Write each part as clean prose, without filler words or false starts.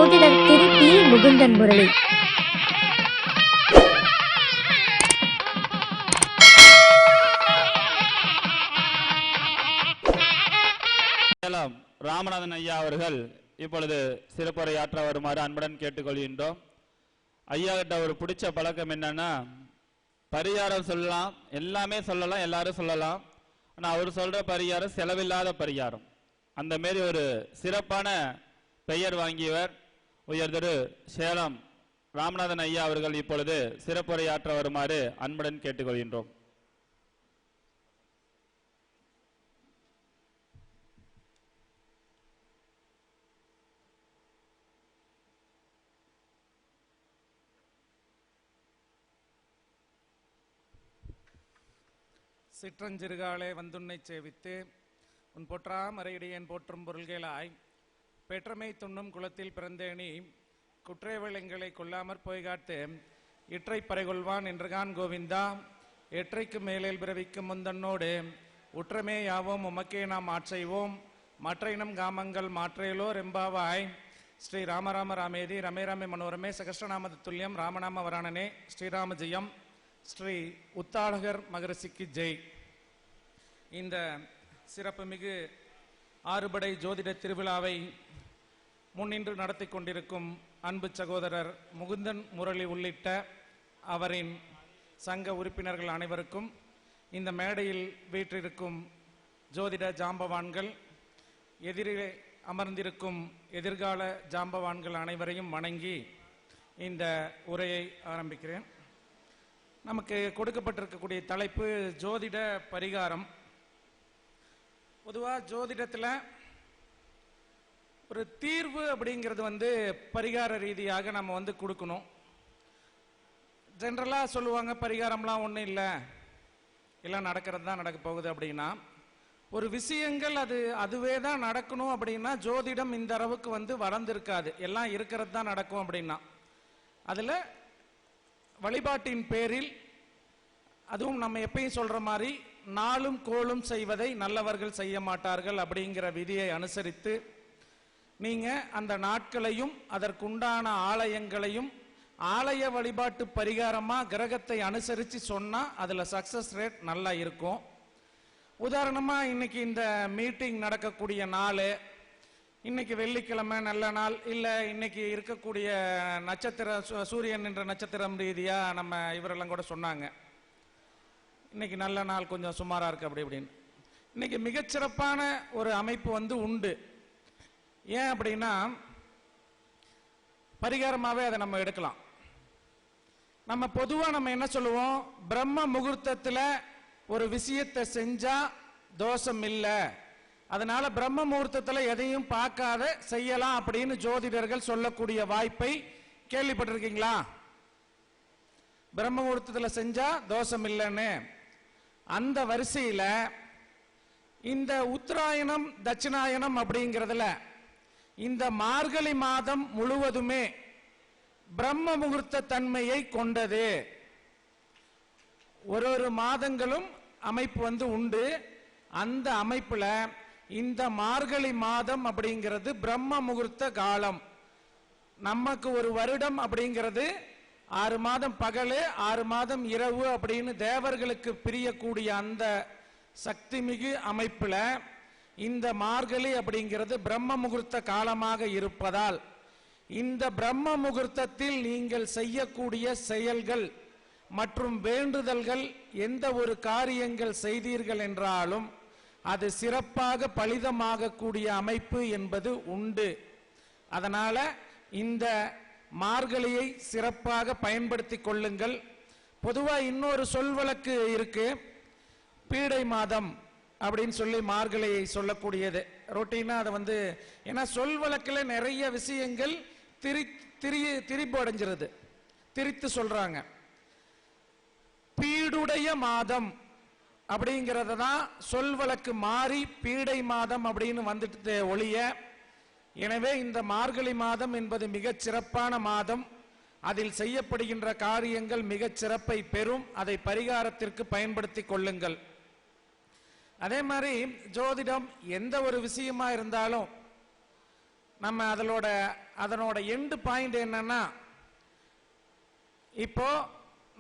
ஜோதிடர் திரு பி. முகுந்தன் முரளி. சேலம் ராமநாதன் ஐயா அவர்கள் இப்பொழுது சிறப்புரையாற்ற வருமாறு அன்புடன் கேட்டுக்கொள்கின்றோம். ஐயா கிட்ட ஒரு பிடிச்ச பழக்கம் என்னன்னா, பரிகாரம் சொல்லலாம், எல்லாமே சொல்லலாம், எல்லாரும் சொல்லலாம். ஆனால் அவர் சொல்ற பரிகாரம் செலவில்லாத பரிகாரம். அந்த மாரி ஒரு சிறப்பான பெயர் வாங்கியவர் உயர் திரு சேலம் ராமநாதன் ஐயா அவர்கள் இப்பொழுது சிறப்புரையாற்ற வருமாறு அன்புடன் கேட்டுக்கொள்கின்றோம். சிற்றஞ்சிறுகாலே வந்துன்னை சேவித்து உன் பொற்றா மறையடியேன் போற்றும் பொருள்களாய் பெற்றமை துண்ணும் குலத்தில் பிறந்தேனி குற்றேவளங்களை கொல்லாமற் போய்காட்டு இற்றை பறைகொள்வான் என்றுகான் கோவிந்தா எற்றைக்கு மேலேல் பிறவிக்கும் முந்தன்னோடு உற்றமே யாவோம் உமக்கே நாம் ஆற்றைவோம் மற்றையினம் காமங்கள் மாற்றையிலோ ரெம்பாவாய் ஸ்ரீ ராமராம ராமேதி ரமே ராமே மனோரமே சகஸ்ரநாம துல்லியம் ராமநாம வராணனே ஸ்ரீராம ஜெயம் ஸ்ரீ உத்தாளகர் மகரிஷிக்கு ஜெய். இந்த சிறப்புமிகு ஆறுபடை ஜோதிட திருவிழாவை முன்னின்று நடத்தி கொண்டிருக்கும் அன்பு சகோதரர் முகுந்தன் முரளி உள்ளிட்ட அவரின் சங்க உறுப்பினர்கள் அனைவருக்கும், இந்த மேடையில் வீற்றிருக்கும் ஜோதிட ஜாம்பவான்கள், எதிரே அமர்ந்திருக்கும் எதிர்கால ஜாம்பவான்கள் அனைவரையும் வணங்கி இந்த உரையை ஆரம்பிக்கிறேன். நமக்கு கொடுக்கப்பட்டிருக்கக்கூடிய தலைப்பு ஜோதிட பரிகாரம். பொதுவாக ஜோதிடத்தில் ஒரு தீர்வு அப்படிங்கிறது பரிகார ரீதியாக நம்ம கொடுக்கணும். ஜென்ரலாக சொல்லுவாங்க பரிகாரம்லாம் ஒன்றும் இல்லை, எல்லாம் நடக்கிறது தான் நடக்க போகுது அப்படின்னா, ஒரு விஷயங்கள் அதுவே தான் நடக்கணும் அப்படின்னா ஜோதிடம் இந்த அளவுக்கு வளர்ந்துருக்காது. எல்லாம் இருக்கிறது தான் நடக்கும் அப்படின்னா, அதில் வழிபாட்டின் பேரில், அதுவும் நம்ம எப்பயும் சொல்ற மாதிரி நாளும் கோளும் செய்வதை நல்லவர்கள் செய்ய மாட்டார்கள் அப்படிங்கிற விதியை அனுசரித்து நீங்க அந்த நாட்களையும் அதற்குண்டான ஆலயங்களையும் ஆலய வழிபாட்டு பரிகாரமா கிரகத்தை அனுசரித்து சொன்னா அதுல சக்சஸ் ரேட் நல்லா இருக்கும். உதாரணமா இன்னைக்கு இந்த மீட்டிங் நடக்கக்கூடிய நாள், இன்னைக்கு வெள்ளிக்கிழமை நல்ல நாள் இல்லை, இன்னைக்கு இருக்கக்கூடிய நட்சத்திர சூரியன் என்ற நட்சத்திரம் ரீதியா நம்ம இவரெல்லாம் கூட சொன்னாங்க இன்னைக்கு நல்ல நாள், கொஞ்சம் சுமாரா இருக்கு அப்படி இப்படின்னு. இன்னைக்கு மிகச்சிறப்பான ஒரு அமைப்பு உண்டு. ஏன் அப்படின்னா பரிகாரமாவே அதை நம்ம எடுக்கலாம். நம்ம பொதுவா நம்ம என்ன சொல்லுவோம், பிரம்ம முகூர்த்தத்துல ஒரு விஷயத்தை செஞ்சா தோஷம் இல்லை, அதனால பிரம்ம முகூர்த்தத்தில் எதையும் பார்க்காத செய்யலாம் அப்படின்னு ஜோதிடர்கள் சொல்லக்கூடிய வாய்ப்பை கேள்விப்பட்டிருக்கீங்களா? பிரம்ம முகூர்த்தத்தில் செஞ்சா தோஷம் இல்லைன்னு. அந்த வரிசையில் இந்த உத்தராயணம் தட்சிணாயணம் அப்படிங்கிறதுல இந்த மார்கழி மாதம் முழுவதுமே பிரம்ம முகூர்த்த தன்மையை கொண்டது. ஒரு மாதங்களும் அமைப்பு உண்டு. அந்த அமைப்புல இந்த மார்கழி மாதம் அப்படிங்கிறது பிரம்ம முகூர்த்த காலம். நமக்கு ஒரு வருடம் அப்படிங்கிறது 6 மாதம் பகல் 6 மாதம் இரவு அப்படின்னு தேவர்களுக்கு பிரியக்கூடிய அந்த சக்தி மிகு அமைப்புல இந்த மார்கழி அப்படிங்கிறது பிரம்ம முகூர்த்த காலமாக இருப்பதால் இந்த பிரம்ம முகூர்த்தத்தில் நீங்கள் செய்யக்கூடிய செயல்கள் மற்றும் வேண்டுதல்கள், எந்த ஒரு காரியங்கள் செய்தீர்கள் என்றாலும் அது சிறப்பாக பலிதமாக கூடிய அமைப்பு என்பது உண்டு. அதனால இந்த மார்கழியை சிறப்பாக பயன்படுத்தி கொள்ளுங்கள். பொதுவா இன்னொரு சொல் வழக்கு இருக்கு, பீடை மாதம் அப்படின்னு சொல்லி மார்கழியை சொல்லக்கூடியது. ரொட்டீனா அதை ஏன்னா சொல் வழக்கில் நிறைய விஷயங்கள் திரிப்பு அடைஞ்சிருது, திரித்து சொல்றாங்க. பீடுடைய மாதம் அப்படிங்கிறத தான் சொல் வழக்கு மாறி பீடை மாதம் அப்படின்னு வந்துட்டு ஒழிய, எனவே இந்த மார்கழி மாதம் என்பது மிகச் சிறப்பான மாதம். அதில் செய்யப்படுகின்ற காரியங்கள் மிகச் சிறப்பை பெறும். அதை பரிகாரத்திற்கு பயன்படுத்தி கொள்ளுங்கள். அதே மாதிரி ஜோதிடம் எந்த ஒரு விஷயமா இருந்தாலும் நம்ம அதனோட எண்டு பாயிண்ட் என்னன்னா, இப்போ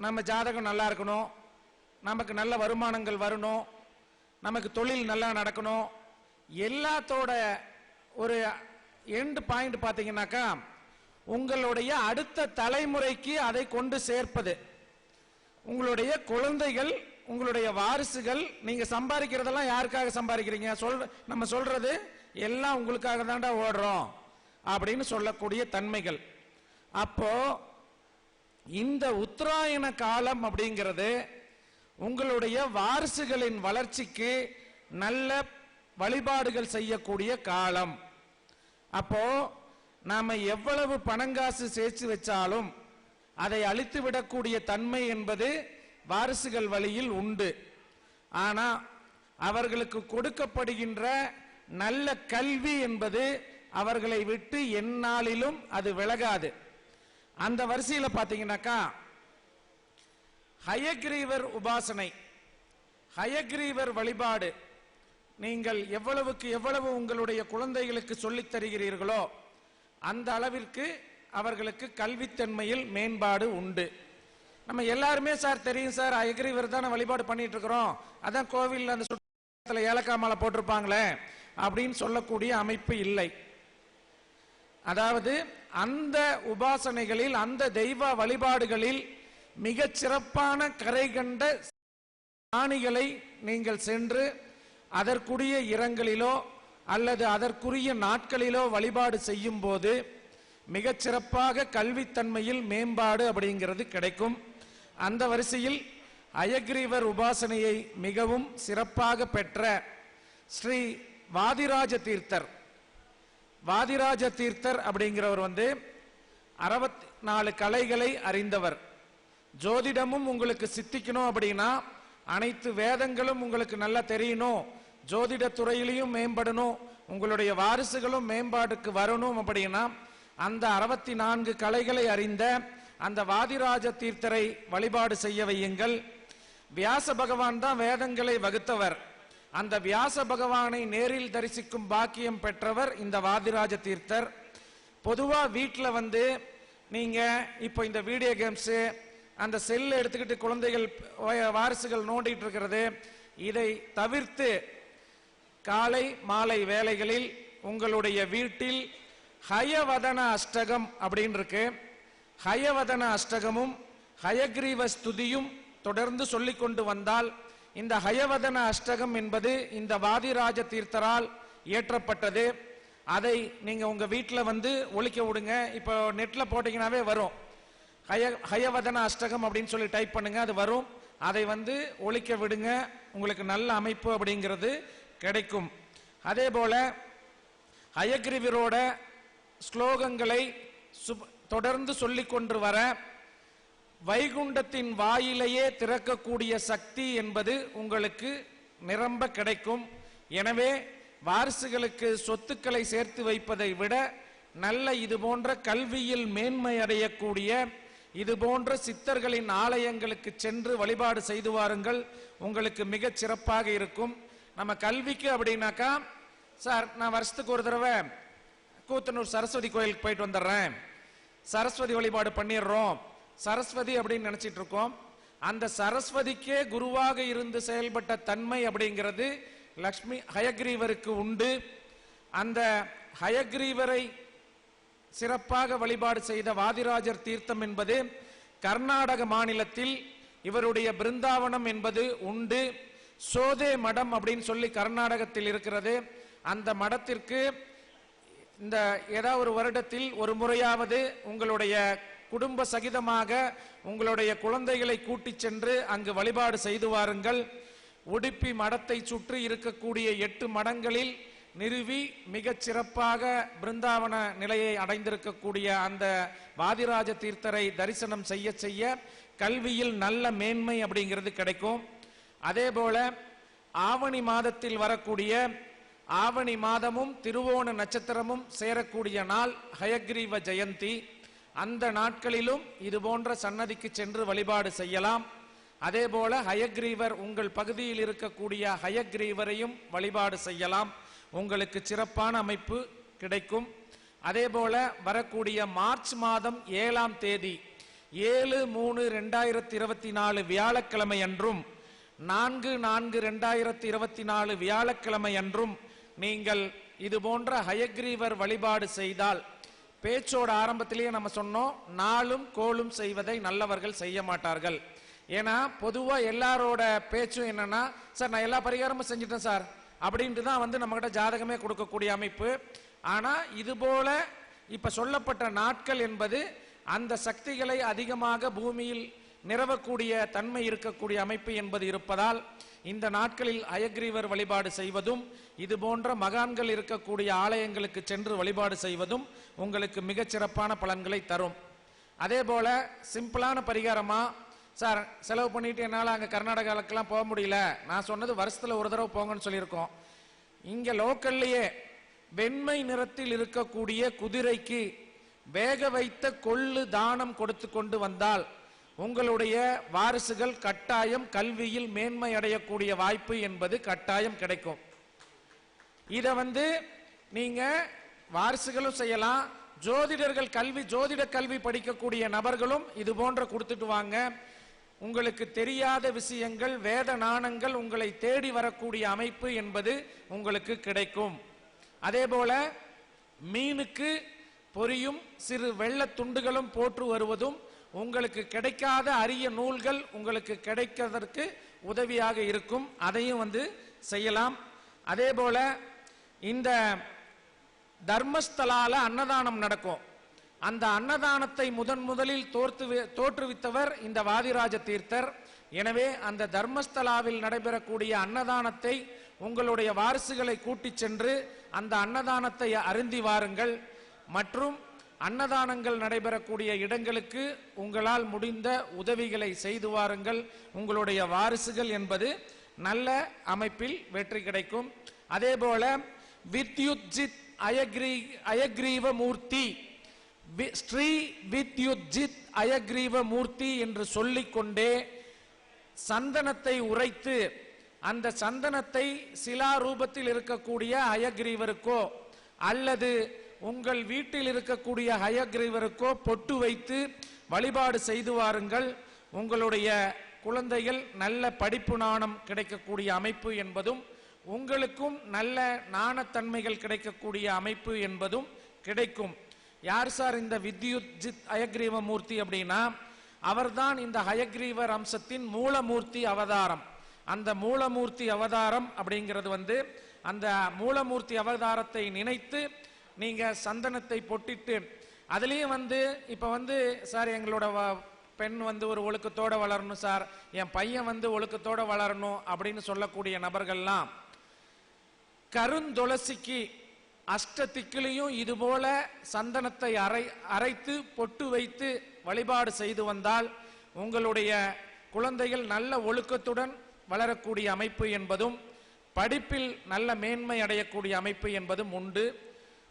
நம்ம ஜாதகம் நல்லா இருக்கணும், நமக்கு நல்ல வருமானங்கள் வரணும், நமக்கு தொழில் நல்லா நடக்கணும், எல்லாத்தோட ஒரு எண்டு பாயிண்ட் பார்த்தீங்கன்னாக்கா உங்களுடைய அடுத்த தலைமுறைக்கு அதை கொண்டு சேர்ப்பது. உங்களுடைய குழந்தைகள், உங்களுடைய வாரிசுகள், நீங்க சம்பாதிக்கிறதெல்லாம் யாருக்காக சம்பாதிக்கிறீங்க? நம்ம சொல்றது எல்லாம் உங்களுக்காக தான்டா ஓடுறோம் அப்படின்னு சொல்லக்கூடிய தன்மைகள். அப்போ இந்த உத்தராயண காலம் அப்படிங்கிறது உங்களுடைய வாரிசுகளின் வளர்ச்சிக்கு நல்ல வழிபாடுகள் செய்யக்கூடிய காலம். அப்போ நாம எவ்வளவு பணங்காசு சேர்த்து வச்சாலும் அதை அழித்து விடக்கூடிய தன்மை என்பது வாரிசுகள் வழியில் உண்டு. ஆனா அவர்களுக்கு கொடுக்கப்படுகின்ற நல்ல கல்வி என்பது அவர்களை விட்டு எந்நாளிலும் அது விலகாது. அந்த வரிசையில பாத்தீங்கன்னாக்கா ஹயக்ரீவர் உபாசனை, ஹயக்ரீவர் வழிபாடு நீங்கள் எவ்வளவுக்கு எவ்வளவு உங்களுடைய குழந்தைகளுக்கு சொல்லித் தருகிறீர்களோ அந்த அளவிற்கு அவர்களுக்கு கல்வித்தன்மையில் மேம்பாடு உண்டு. நம்ம எல்லாருமே சார் தெரியும் சார், ஹயக்ரீவர் தான் வழிபாடு பண்ணிட்டு இருக்கிறோம், அதான் கோவில் அந்த சுற்றத்தில் ஏலக்காய் மாலை போட்டிருப்பாங்களே அப்படின்னு சொல்லக்கூடிய அமைப்பு இல்லை. அதாவது அந்த உபாசனைகளில், அந்த தெய்வ வழிபாடுகளில் மிகச் சிறப்பான கரை கண்ட ஞானிகளை நீங்கள் சென்று அதற்குரிய இரங்களிலோ அல்லது அதற்குரிய நாட்களிலோ வழிபாடு செய்யும் போது மிகச்சிறப்பாக கல்வித்தன்மையில் மேம்பாடு அப்படிங்கிறது கிடைக்கும். அந்த வரிசையில் ஹயக்ரீவர் உபாசனையை மிகவும் சிறப்பாக பெற்ற ஸ்ரீ வாதிராஜ தீர்த்தர், வாதிராஜ தீர்த்தர் அப்படிங்கிறவர் 64 கலைகளை அறிந்தவர். ஜோதிடமும் உங்களுக்கு சித்திக்கணும் அப்படின்னா, அனைத்து வேதங்களும் உங்களுக்கு நல்லா தெரியணும், ஜோதிட துறையிலையும் மேம்படணும், உங்களுடைய வாரிசுகளும் மேம்பாட்டுக்கு வரணும் அப்படின்னா அந்த 64 கலைகளை அறிந்த அந்த வாதிராஜ தீர்த்தரை வழிபாடு செய்ய வையுங்கள். வியாச பகவான் தான் வேதங்களை வகுத்தவர். அந்த வியாச பகவானை நேரில் தரிசிக்கும் பாக்கியம் பெற்றவர் இந்த வாதிராஜ தீர்த்தர். பொதுவா வீட்டில் நீங்க இப்போ இந்த வீடியோ கேம்ஸ், அந்த செல்லை எடுத்துக்கிட்டு குழந்தைகள் வாரிசுகள் நோண்டிட்டு இருக்கிறது, இதை தவிர்த்து காலை மாலை வேளைகளில் உங்களுடைய வீட்டில் ஹயவதன அஷ்டகம் அப்படின்னு இருக்கு. ஹயவதன அஷ்டகமும் ஹயக்ரீவ ஸ்துதியும் தொடர்ந்து சொல்லிக் கொண்டு வந்தால், இந்த ஹயவதன அஷ்டகம் என்பது இந்த வாதிராஜ தீர்த்தரால் இயற்றப்பட்டது. அதை நீங்க உங்க வீட்டில் ஒலிக்க விடுங்க. இப்போ நெட்ல போட்டீங்கன்னாவே வரும், ஹயவதன அஷ்டகம் அப்படின்னு சொல்லி டைப் பண்ணுங்க, அது வரும். அதை ஒலிக்க விடுங்க, உங்களுக்கு நல்ல அமைப்பு அப்படிங்கிறது கிடைக்கும். அதே போல ஹயக்ரீவரோட ஸ்லோகங்களை தொடர்ந்து சொல்லிக் கொண்டு வர வைகுண்டத்தின் வாயிலையே திறக்கக்கூடிய சக்தி என்பது உங்களுக்கு நிரம்ப கிடைக்கும். எனவே வாரிசுகளுக்கு சொத்துக்களை சேர்த்து வைப்பதை விட நல்ல இது போன்ற கல்வியில் மேன்மை அடையக்கூடிய இது போன்ற சித்தர்களின் ஆலயங்களுக்கு சென்று வழிபாடு செய்து வாருங்கள், உங்களுக்கு மிகச் சிறப்பாக இருக்கும். நம்ம கல்விக்கு அப்படின்னாக்கா, சார் நான் வருஷத்துக்கு ஒரு தடவை கூத்தனூர் சரஸ்வதி கோயிலுக்கு போயிட்டு வந்துடுறேன், சரஸ்வதி வழிபாடு பண்ணிடுறோம், சரஸ்வதி அப்படின்னு நினைச்சிட்டு இருக்கோம். அந்த சரஸ்வதிக்கே குருவாக இருந்து செயல்பட்ட தன்மை அப்படிங்கிறது லக்ஷ்மி ஹயக்ரீவருக்கு உண்டு. அந்த ஹயக்ரீவரை சிறப்பாக வழிபாடு செய்த வாதிராஜர் தீர்த்தம் என்பது கர்நாடக மாநிலத்தில் இவருடைய பிருந்தாவனம் என்பது உண்டு. சோதே மடம் அப்படின்னு சொல்லி கர்நாடகத்தில் இருக்கிறது. அந்த மடத்திற்கு இந்த ஏதாவது ஒரு வருடத்தில் ஒரு முறையாவது உங்களுடைய குடும்ப சகிதமாக உங்களுடைய குழந்தைகளை கூட்டிச் சென்று அங்கு வழிபாடு செய்து வாருங்கள். உடுப்பி மடத்தை சுற்றி இருக்கக்கூடிய 8 மடங்களில் நிறுவி மிகச் சிறப்பாக பிருந்தாவன நிலையை அடைந்திருக்கக்கூடிய அந்த வாதிராஜ தீர்த்தரை தரிசனம் செய்ய செய்ய கல்வியில் நல்ல மேன்மை அப்படிங்கிறது கிடைக்கும். அதே போல ஆவணி மாதத்தில் வரக்கூடிய ஆவணி மாதமும் திருவோண நட்சத்திரமும் சேரக்கூடிய நாள் ஹயக்ரீவ ஜெயந்தி. அந்த நாட்களிலும் இது போன்ற சன்னதிக்கு சென்று வழிபாடு செய்யலாம். அதே போல ஹயக்ரீவர் உங்கள் பகுதியில் இருக்கக்கூடிய ஹயக்ரீவரையும் வழிபாடு செய்யலாம், உங்களுக்கு சிறப்பான அமைப்பு கிடைக்கும். அதே போல வரக்கூடிய மார்ச் மாதம் 7ஆம் தேதி 7/3/2024 வியாழக்கிழமை அன்றும் 4/4/2024 வியாழக்கிழமை அன்றும் நீங்கள் இது போன்ற ஹயக்ரீவர் வழிபாடு செய்தால், பேச்சோட ஆரம்பத்திலேயே நம்ம சொன்னோம், நாளும் கோலும் செய்வதை நல்லவர்கள் செய்ய மாட்டார்கள். ஏன்னா பொதுவா எல்லாரோட பேச்சும் என்னன்னா, சார் நான் எல்லா பரிகாரமும் செஞ்சுட்டேன் சார் அப்படின்ட்டு தான் வந்து நம்ம கிட்ட ஜாதகமே கொடுக்கக்கூடிய அமைப்பு. ஆனா இது போல இப்ப சொல்லப்பட்ட நாட்கள் என்பது அந்த சக்திகளை அதிகமாக பூமியில் நிறவக்கூடிய தன்மை இருக்கக்கூடிய அமைப்பு என்பது இருப்பதால் இந்த நாட்களில் ஹயக்ரீவர் வழிபாடு செய்வதும் இது போன்ற மகான்கள் இருக்கக்கூடிய ஆலயங்களுக்கு சென்று வழிபாடு செய்வதும் உங்களுக்கு மிகச்சிறப்பான பலன்களை தரும். அதே போல சிம்பிளான பரிகாரமா, சார் செலவு பண்ணிட்டு என்னால் அங்கே கர்நாடகாவுக்கெல்லாம் போக முடியல, நான் சொன்னது வருஷத்தில் ஒரு தடவை போங்கன்னு சொல்லியிருக்கோம். இங்க லோக்கல்லையே வெண்மை நிறத்தில் இருக்கக்கூடிய குதிரைக்கு வேக வைத்த கொள்ளு தானம் கொடுத்து கொண்டு வந்தால் உங்களுடைய வாரிசுகள் கட்டாயம் கல்வியில் மேன்மை அடையக்கூடிய வாய்ப்பு என்பது கட்டாயம் கிடைக்கும். இத வந்து நீங்க வாரிசுகளும் செய்யலாம், ஜோதிடர்கள் ஜோதிட கல்வி படிக்கக்கூடிய நபர்களும் இது போன்ற கொடுத்துட்டு வாங்க. உங்களுக்கு தெரியாத விஷயங்கள், வேத நாணங்கள் உங்களை தேடி வரக்கூடிய அமைப்பு என்பது உங்களுக்கு கிடைக்கும். அதே போல மீனுக்கு பொரியும் சிறு வெள்ள துண்டுகளும் போற்று வருவதும் உங்களுக்கு கிடைக்காத அரிய நூல்கள் உங்களுக்கு கிடைக்கிறதற்கு உதவியாக இருக்கும். அதையும் வந்து செய்யலாம். அதே போல இந்த தர்மஸ்தலால அன்னதானம் நடக்கும். அந்த அன்னதானத்தை முதலில் தோற்றுவித்தவர் இந்த வாதிராஜ தீர்த்தர். எனவே அந்த தர்மஸ்தலாவில் நடைபெறக்கூடிய அன்னதானத்தை உங்களுடைய வாரிசுகளை கூட்டிச் சென்று அந்த அன்னதானத்தை அருந்தி வாருங்கள். மற்றும் அன்னதானங்கள் நடைபெறக்கூடிய இடங்களுக்கு உங்களால் முடிந்த உதவிகளை செய்து வாருங்கள். உங்களுடைய வாரிசுகள் என்பது நல்ல அமைப்பில் வெற்றி கிடைக்கும். அதே போல வித்யுஜித் அயக்ரீவ மூர்த்தி, ஸ்ரீ வித்யுஜித் அயக்ரீவ மூர்த்தி என்று சொல்லிக்கொண்டே சந்தனத்தை உரைத்து அந்த சந்தனத்தை சிலா ரூபத்தில் இருக்கக்கூடிய ஹயக்ரீவருக்கோ அல்லது உங்கள் வீட்டில் இருக்கக்கூடிய ஹயக்ரீவருக்கோ பொட்டு வைத்து வழிபாடு செய்து வாருங்கள். உங்களுடைய குழந்தைகள் நல்ல படிப்பு ஞானம் கிடைக்கக்கூடிய அமைப்பு என்பதும் உங்களுக்கும் நல்ல நாணத்தன்மைகள் கிடைக்கக்கூடிய அமைப்பு என்பதும் கிடைக்கும். யார் சார் இந்த வித்யுஜித் ஹயக்ரீவ மூர்த்தி அப்படின்னா, அவர்தான் இந்த ஹயக்ரீவர் அம்சத்தின் மூலமூர்த்தி அவதாரம். அந்த மூலமூர்த்தி அவதாரம் அப்படிங்கிறது வந்து அந்த மூலமூர்த்தி அவதாரத்தை நினைத்து நீங்க சந்தனத்தை பொட்டிட்டு, அதுலயும் வந்து இப்ப வந்து சார் எங்களோட பெண் வந்து ஒரு ஒழுக்கத்தோட வளரணும் சார், என் பையன் வந்து ஒழுக்கத்தோட வளரணும் அப்படின்னு சொல்லக்கூடிய நபர்கள்லாம் கருந்துளசிக்கு அஷ்டதிக்கிலையும் இது போல சந்தனத்தை அரைத்து பொட்டு வைத்து வழிபாடு செய்து வந்தால் உங்களுடைய குழந்தைகள் நல்ல ஒழுக்கத்துடன் வளரக்கூடிய அமைப்பு என்பதும் படிப்பில் நல்ல மேன்மை அடையக்கூடிய அமைப்பு என்பதும் உண்டு.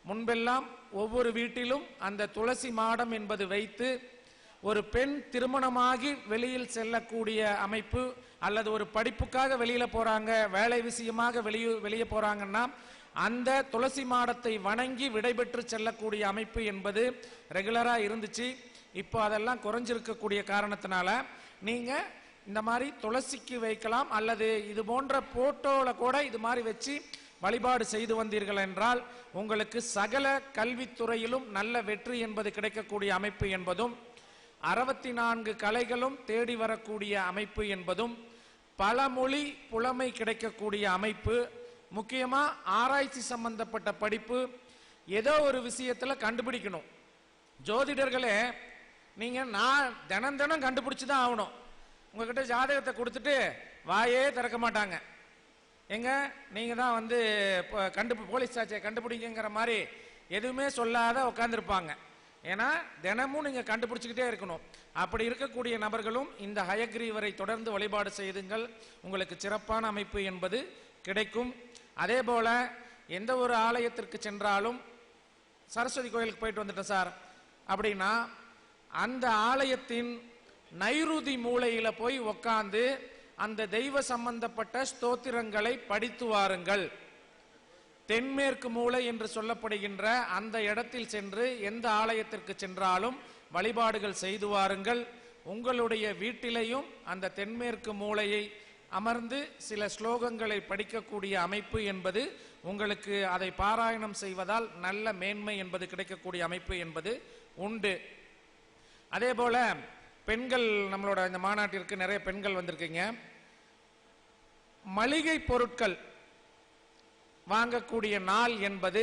முன்பெல்லாம் ஒவ்வொரு வீட்டிலும் அந்த துளசி மாடம் என்பது வைத்து ஒரு பெண் திருமணமாகி வெளியில் செல்லக்கூடிய அமைப்பு அல்லது ஒரு படிப்புக்காக வெளியில போறாங்க, வேலை விஷயமாக வெளியே போறாங்கன்னா அந்த துளசி மாடத்தை வணங்கி விடைபெற்று செல்லக்கூடிய அமைப்பு என்பது ரெகுலரா இருந்துச்சு. இப்போ அதெல்லாம் குறைஞ்சிருக்கக்கூடிய காரணத்தினால நீங்க இந்த மாதிரி துளசிக்கு வைக்கலாம் அல்லது இது போன்ற போட்டோல கூட இது மாதிரி வச்சு வழிபாடு செய்து வந்தீர்கள் என்றால் உங்களுக்கு சகல கல்வித்துறையிலும் நல்ல வெற்றி என்பது கிடைக்கக்கூடிய அமைப்பு என்பதும் 64 கலைகளும் தேடி வரக்கூடிய அமைப்பு என்பதும் பல மொழி புலமை கிடைக்கக்கூடிய அமைப்பு, முக்கியமா ஆராய்ச்சி சம்பந்தப்பட்ட படிப்பு ஏதோ ஒரு விஷயத்துல கண்டுபிடிக்கணும். ஜோதிடர்களே நீங்க நான் தினம் கண்டுபிடிச்சுதான் ஆகணும். உங்ககிட்ட ஜாதகத்தை கொடுத்துட்டு வாயே திறக்க மாட்டாங்க. எங்க நீங்க தான் வந்து போலீஸ் சாட்சியை கண்டுபிடிங்கிற மாதிரி எதுவுமே சொல்லாத உட்காந்துருப்பாங்க. ஏன்னா தினமும் நீங்க கண்டுபிடிச்சுக்கிட்டே இருக்கணும். அப்படி இருக்கக்கூடிய நபர்களும் இந்த ஹயக்ரீவரை தொடர்ந்து வழிபாடு செய்துங்கள், உங்களுக்கு சிறப்பான அமைப்பு என்பது கிடைக்கும். அதே போல எந்த ஒரு ஆலயத்திற்கு சென்றாலும் சரஸ்வதி கோயிலுக்கு போயிட்டு வந்துட்டேன் சார் அப்படின்னா அந்த ஆலயத்தின் நைருதி மூலையில போய் உட்கார்ந்து அந்த தெய்வ சம்பந்தப்பட்ட ஸ்தோத்திரங்களை படித்து வாருங்கள். தென்மேற்கு மூலை என்று சொல்லப்படுகின்ற அந்த இடத்தில் சென்று எந்த ஆலயத்திற்கு சென்றாலும் வழிபாடுகள் செய்து வாருங்கள். உங்களுடைய வீட்டிலையும் அந்த தென்மேற்கு மூலையை அமர்ந்து சில ஸ்லோகங்களை படிக்கக்கூடிய அமைப்பு என்பது உங்களுக்கு அதை பாராயணம் செய்வதால் நல்ல மேன்மை என்பது கிடைக்கக்கூடிய அமைப்பு என்பது உண்டு. அதே போல பெண்கள், நம்மளோட இந்த மாநாட்டிற்கு நிறைய பெண்கள் வந்திருக்கீங்க. மளிகை பொருட்கள் வாங்கக்கூடிய நாள் என்பது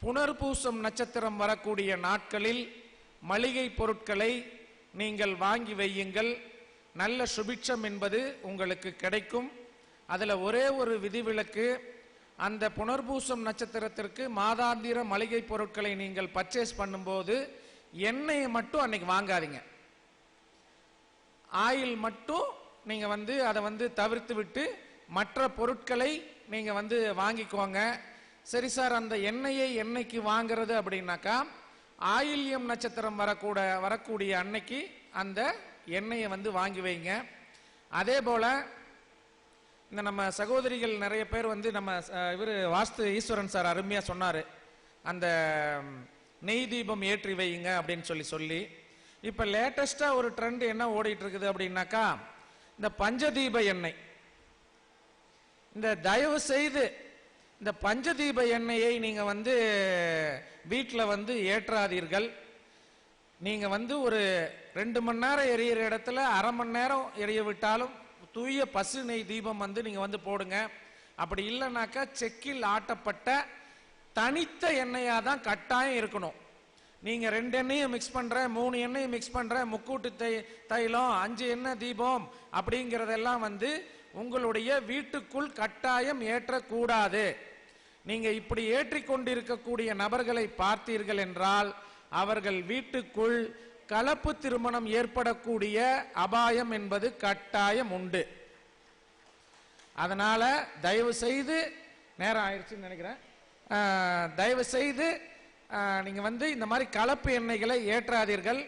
புனர்பூசம் நட்சத்திரம் வரக்கூடிய நாட்களில் மளிகை பொருட்களை நீங்கள் வாங்கி வையுங்கள். நல்ல சுபிட்சம் என்பது உங்களுக்கு கிடைக்கும். அதில் ஒரே ஒரு விதிவிலக்கு, அந்த புனர்பூசம் நட்சத்திரத்திற்கு மாதாந்திர மளிகை பொருட்களை நீங்கள் பர்ச்சேஸ் பண்ணும்போது எண்ணெயை மட்டும் அன்னைக்கு வாங்காதீங்க. ஆயில் மட்டும் நீங்க அதை தவிர்த்து விட்டு மற்ற பொருட்களை நீங்க வாங்கிக்கோங்க. சரி சார், அந்த எண்ணெயை என்னைக்கு வாங்குறது அப்படின்னாக்கா ஆயில்யம் நட்சத்திரம் வரக்கூடிய அன்னைக்கு அந்த எண்ணெயை வாங்கி வைங்க. அதே போல இந்த நம்ம சகோதரிகள் நிறைய பேர் நம்ம இவர் வாஸ்து ஈஸ்வரன் சார் அருமையா சொன்னாரு, அந்த நெய் தீபம் ஏற்றி வையுங்க அப்படின்னு சொல்லி இப்ப லேட்டஸ்டா ஒரு ட்ரெண்ட் என்ன ஓடிட்டு இருக்குது அப்படின்னாக்கா இந்த பஞ்சதீப எண்ணெய். இந்த தயவு செய்து இந்த பஞ்சதீப எண்ணெயை நீங்க வீட்டில் ஏற்றாதீர்கள். நீங்க ஒரு 2 மணி நேரம் எரியிற இடத்துல அரை மணி நேரம் எரிய விட்டாலும் தூய பசு நெய் தீபம் நீங்க போடுங்க. அப்படி இல்லைனாக்கா செக்கில் ஆட்டப்பட்ட தனித்த எண்ணெயா தான் கட்டாயம் இருக்கணும். நீங்க 2 எண்ணெயும் மிக்ஸ் பண்ற, 3 எண்ணெயும் மிக்ஸ் பண்ற, முக்கூட்டு தைலம், 5 எண்ணெய் தீபம் அப்படிங்கறதெல்லாம் உங்களுடைய வீட்டுக்குள் கட்டாயம் ஏற்றக்கூடாது. நீங்க இப்படி ஏற்றி கொண்டிருக்கக்கூடிய நபர்களை பார்த்தீர்கள் என்றால் அவர்கள் வீட்டுக்குள் கலப்பு திருமணம் ஏற்படக்கூடிய அபாயம் என்பது கட்டாயம் உண்டு. அதனால தயவு செய்து, நேரம் ஆயிடுச்சுன்னு நினைக்கிறேன், தயவு செய்து நீங்க இந்த மாதிரி கலப்பு எண்ணெய்களை ஏற்றாதீர்கள்.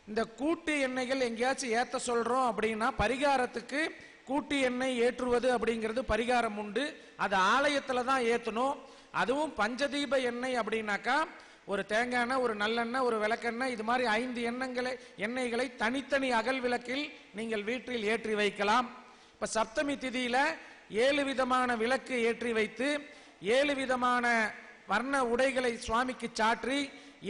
இந்த கூட்டு எண்ணெய்கள் எங்கேயாச்சும் ஏத்த சொல்றோம் அப்படின்னா பரிகாரத்துக்கு கூட்டு எண்ணெய் ஏற்றுவது அப்படிங்கிறது பரிகாரம் உண்டு. அது ஆலயத்துல தான் ஏற்றணும். அதுவும் பஞ்சதீப எண்ணெய் அப்படின்னாக்கா ஒரு தேங்காய் எண்ணெய், ஒரு நல்லெண்ணெய், ஒரு விளக்கெண்ணெய், இது மாதிரி 5 எண்ணெய்களை தனித்தனி அகல் விளக்கில் நீங்கள் வீட்டில் ஏற்றி வைக்கலாம். இப்ப சப்தமி திதியில 7 விதமான விளக்கு ஏற்றி வைத்து 7 விதமான வர்ண உடைகளை சுவாமிக்கு சாற்றி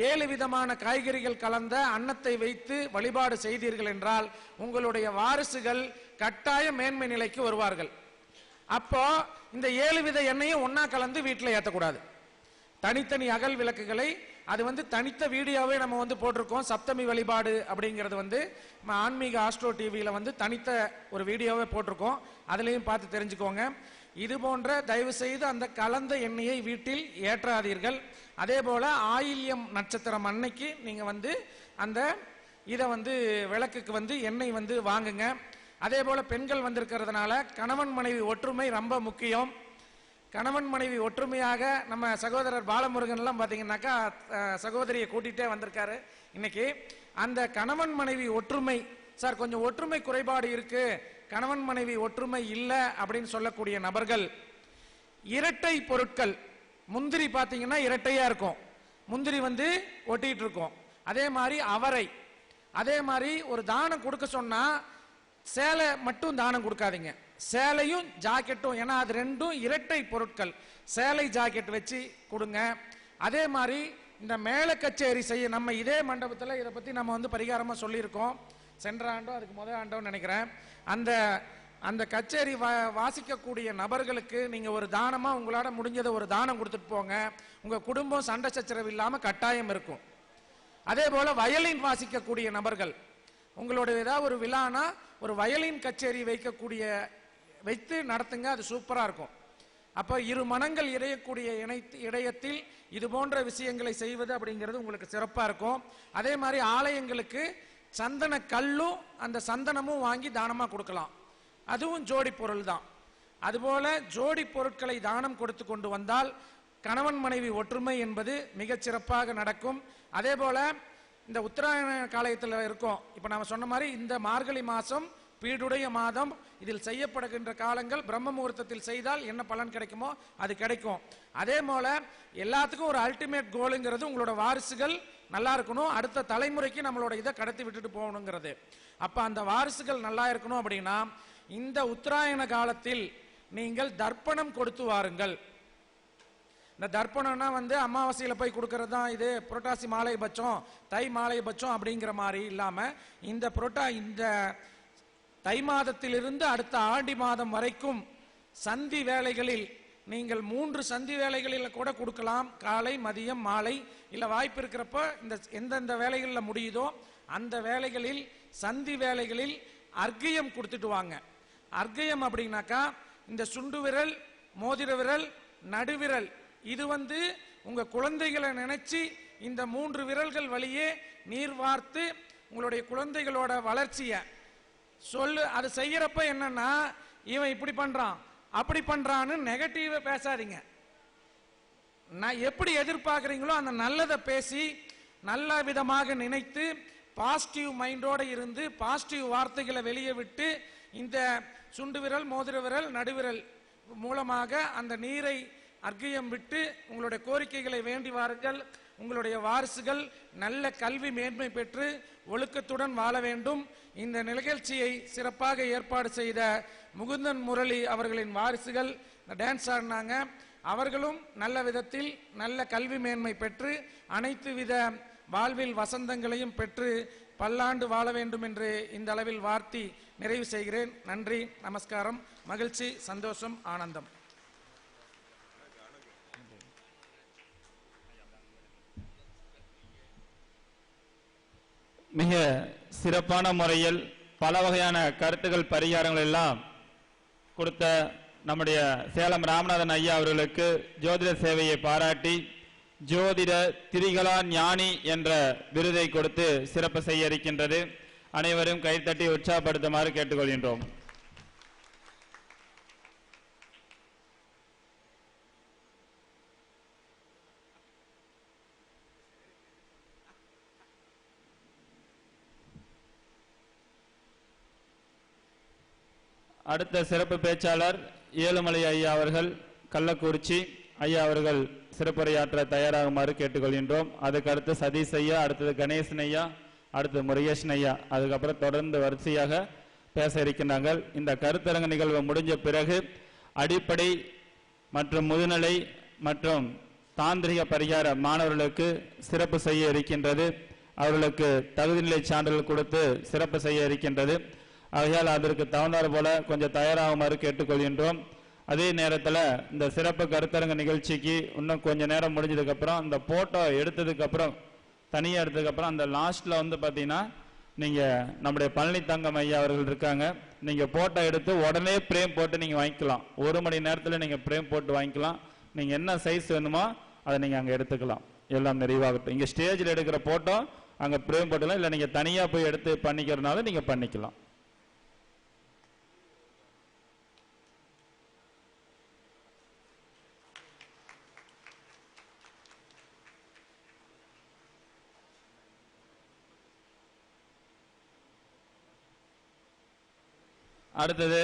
7 விதமான காய்கறிகள் கலந்த அன்னத்தை வைத்து வழிபாடு செய்தீர்கள் என்றால் உங்களுடைய வாரிசுகள் கட்டாய மேன்மை நிலைக்கு வருவார்கள். அப்போ இந்த 7 வித எண்ணெயும் ஒன்னா கலந்து வீட்டில் ஏற்றக்கூடாது. தனித்தனி அகல் விளக்குகளை அது தனித்த வீடியோவே நம்ம போட்டிருக்கோம். சப்தமி வழிபாடு அப்படிங்கிறது ஆன்மீக ஆஸ்ட்ரோ டிவியில தனித்த ஒரு வீடியோவே போட்டிருக்கோம். அதுலயும் பார்த்து தெரிஞ்சுக்கோங்க. இது போன்ற தயவு செய்து அந்த கலந்த எண்ணெயை வீட்டில் ஏற்றாதீர்கள். அதே போல ஆயில்யம் நட்சத்திரம் அன்னைக்கு நீங்க அந்த இதை விளக்குக்கு எண்ணெய் வாங்குங்க. அதே போல பெண்கள் வந்திருக்கிறதுனால கணவன் மனைவி ஒற்றுமை ரொம்ப முக்கியம். கணவன் மனைவி ஒற்றுமையாக நம்ம சகோதரர் பாலமுருகன் எல்லாம் பாத்தீங்கன்னாக்கா சகோதரியை கூட்டிகிட்டே வந்திருக்காரு இன்னைக்கு. அந்த கணவன் மனைவி ஒற்றுமை, சார் கொஞ்சம் ஒற்றுமை குறைபாடு இருக்கு, கணவன் மனைவி ஒற்றுமை இல்லை அப்படின்னு சொல்லக்கூடிய நபர்கள் இரட்டை பொருட்கள், முந்திரி பாத்தீங்கன்னா இரட்டையா இருக்கும், முந்திரி ஒட்டிட்டு இருக்கும். அதே மாதிரி அவரை, அதே மாதிரி ஒரு தானம் கொடுக்க சொன்னா சேலை மட்டும் தானம் கொடுக்காதீங்க, சேலையும் ஜாக்கெட்டும், ஏன்னா அது ரெண்டும் இரட்டை பொருட்கள். சேலை ஜாக்கெட் வச்சு கொடுங்க. அதே மாதிரி இந்த மேல கச்சேரி செய்ய நம்ம இதே மண்டபத்தில் இதை பத்தி நம்ம பரிகாரமா சொல்லியிருக்கோம். சென்ற ஆண்டோ அதுக்கு முதல் ஆண்டோ நினைக்கிறேன். அந்த அந்த கச்சேரி வாசிக்கக்கூடிய நபர்களுக்கு நீங்க ஒரு தானமா உங்களால முடிஞ்சதை ஒரு தானம் கொடுத்துட்டு போங்க. உங்க குடும்பம் சண்டை சச்சரவு இல்லாம கட்டாயம் இருக்கும். அதே போல வயலின் வாசிக்கக்கூடிய நபர்கள், உங்களுடைய ஏதாவது ஒரு விழானா ஒரு வயலின் கச்சேரி வைத்து நடத்துங்க, அது சூப்பரா இருக்கும். அப்ப இரு மனங்கள் இடையக்கூடிய இடையத்தில் இது போன்ற விஷயங்களை செய்வது அப்படிங்கிறது உங்களுக்கு சிறப்பா இருக்கும். அதே மாதிரி ஆலயங்களுக்கு சந்தன கல்லும் அந்த சந்தனமும் வாங்கி தானமா கொடுக்கலாம், அதுவும் ஜோடி பொருள் தான். அதுபோல ஜோடி பொருட்களை தானம் கொடுத்து கொண்டு வந்தால் கணவன் மனைவி ஒற்றுமை என்பது மிகச் சிறப்பாக நடக்கும். அதே போல இந்த உத்தராயண காலத்தில் இருக்கும். இப்ப நாம சொன்ன மாதிரி இந்த மார்கழி மாசம் பீடுடைய மாதம். இதில் செய்யப்படுகின்ற காலங்கள் பிரம்ம முகூர்த்தத்தில் செய்தால் என்ன பலன் கிடைக்குமோ அது கிடைக்கும். அதே போல எல்லாத்துக்கும் ஒரு அல்டிமேட் கோலுங்கிறது உங்களோட வாரிசுகள் நல்லா இருக்கணும், அடுத்த தலைமுறைக்கு நம்மளோட இதை கடத்தி விட்டுட்டு போகணுங்கிறது. அப்ப அந்த வாரிசுகள் நல்லா இருக்கணும் அப்படின்னா இந்த உத்தராயண காலத்தில் நீங்கள் தர்ப்பணம் கொடுத்து வாருங்கள். இந்த தர்ப்பணம்னா அமாவாசையில போய் கொடுக்கறது தான் இது புரட்டாசி மாலை பட்சம் தை மாலை பட்சம் அப்படிங்கிற மாதிரி இல்லாம இந்த தை மாதத்திலிருந்து அடுத்த ஆடி மாதம் வரைக்கும் சந்தி வேளைகளில் நீங்கள் 3 சந்தி வேளைகளில் கூட கொடுக்கலாம். காலை மதியம் மாலை, இல்ல வாய்ப்பு இருக்கிறப்ப எந்தெந்த வேலைகளில் முடியுதோ அந்த வேலைகளில் சந்தி வேலைகளில் அர்க்கியம் கொடுத்துட்டு வாங்க. அர்க்கியம் அப்படின்னாக்கா இந்த சுண்டு விரல், மோதிர விரல், நடுவிரல், இது உங்க குழந்தைகளை நினைச்சு இந்த 3 விரல்கள் வழியே நீர் வார்த்து உங்களுடைய குழந்தைகளோட வளர்ச்சியை அது செய்யறப்ப என்னன்னா இவன் இப்படி பண்றான் அப்படி பண்றான்னு நெகட்டிவ பேசாதீங்க. நான் எப்படி எதிர்பார்க்குறீங்களோ அந்த நல்லதை பேசி நல்ல விதமாக நினைத்து பாசிட்டிவ் மைண்டோட இருந்து பாசிட்டிவ் வார்த்தைகளை வெளியே விட்டு இந்த சுண்டு விரல், மோதிர விரல், நடுவிரல் மூலமாக அந்த நீரை அர்க்கியம் விட்டு உங்களுடைய கோரிக்கைகளை வேண்டி வாருங்கள். உங்களுடைய வாரிசுகள் நல்ல கல்வி மேன்மை பெற்று ஒழுக்கத்துடன் வாழ வேண்டும். இந்த நிகழ்ச்சியை சிறப்பாக ஏற்பாடு செய்த முகுந்தன் முரளி அவர்களின் வாரிசுகள் டான்ஸ் ஆடினாங்க. அவர்களும் நல்ல விதத்தில் நல்ல கல்வி மேன்மை பெற்று அனைத்து வித வாழ்வில் வசந்தங்களையும் பெற்று பல்லாண்டு வாழ வேண்டும் என்று இந்த அளவில் வாழ்த்தி நிறைவு செய்கிறேன். நன்றி, நமஸ்காரம், மகிழ்ச்சி, சந்தோஷம், ஆனந்தம். மிக சிறப்பான முறையில் பல வகையான கருத்துக்கள் பரிகாரங்கள் எல்லாம் கொடுத்த நம்முடைய சேலம் ராமநாதன் ஐயா அவர்களுக்கு ஜோதிட சேவையை பாராட்டி ஜோதிட திரிகலா ஞானி என்ற விருதை கொடுத்து சிறப்பு செய்ய இருக்கின்றது. அனைவரும் கைத்தட்டி உற்சாகப்படுத்துமாறு கேட்டுக்கொள்கின்றோம். அடுத்த சிறப்பு பேச்சாளர் ஏழுமலை ஐயா அவர்கள், கள்ளக்குறிச்சி ஐயா அவர்கள் சிறப்புரையாற்ற தயாராகுமாறு கேட்டுக்கொள்கின்றோம். அதுக்கு அடுத்து சதீஷ் ஐயா, அடுத்தது கணேசன் ஐயா, அடுத்து முருகேசன் ஐயா, அதுக்கப்புறம் தொடர்ந்து வரிசையாக பேச இருக்கின்றார்கள். இந்த கருத்தரங்க நிகழ்வு முடிஞ்ச பிறகு அடிப்படை மற்றும் முதுநிலை மற்றும் தாந்திரிக பரிகார மாணவர்களுக்கு சிறப்பு செய்ய இருக்கின்றது. அவர்களுக்கு தகுதிநிலை சான்றிதழ் கொடுத்து சிறப்பு செய்ய இருக்கின்றது. ஆகையால் அதற்கு தகுந்தாறு போல கொஞ்சம் தயாராகுமாறு கேட்டுக்கொள்கின்றோம். அதே நேரத்தில் இந்த சிறப்பு கருத்தரங்க நிகழ்ச்சிக்கு இன்னும் கொஞ்சம் நேரம் முடிஞ்சதுக்கப்புறம் இந்த போட்டோ எடுத்ததுக்கப்புறம் தனியாக எடுத்ததுக்கப்புறம் அந்த லாஸ்ட்டில் பார்த்தீங்கன்னா நீங்கள் நம்முடைய பழனி தங்கம் ஐயா அவர்கள் இருக்காங்க. நீங்கள் போட்டோ எடுத்து உடனே பிரேம் போட்டு நீங்கள் வாங்கிக்கலாம். 1 மணி நேரத்தில் நீங்கள் பிரேம் போட்டு வாங்கிக்கலாம். நீங்கள் என்ன சைஸ் வேணுமோ அதை நீங்கள் அங்கே எடுத்துக்கலாம். எல்லாம் நிறைவாகட்டும். இங்கே ஸ்டேஜில் எடுக்கிற போட்டோ அங்கே பிரேம் போட்டுக்கலாம், இல்லை நீங்கள் தனியாக போய் எடுத்து பண்ணிக்கிறதுனால நீங்கள் பண்ணிக்கலாம். அடுத்தது